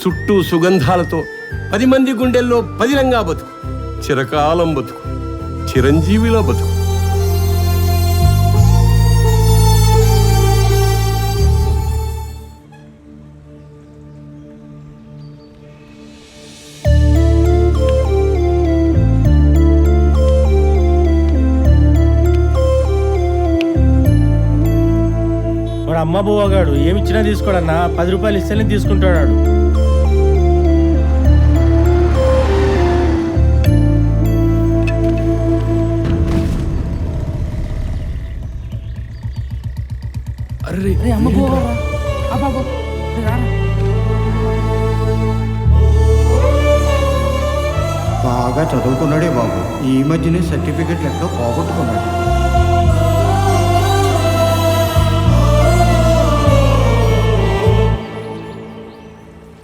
చుట్టూ సుగంధాలతో 10 మంది గుండెల్లో పదిలంగా బతుకు, చిరకాలం బతుకు, చిరంజీవిలో బతుకు. వాడు అమ్మ బువ్వగాడు ఏమిచ్చినా తీసుకోడన్నా, 10 రూపాయలు ఇస్తేనే తీసుకుంటాడు. అర్రే అమ్మ బాగా చదువుకున్నాడే బాబు, ఈ మధ్యనే సర్టిఫికెట్లు ఎక్కడో పోగొట్టుకున్నాడు.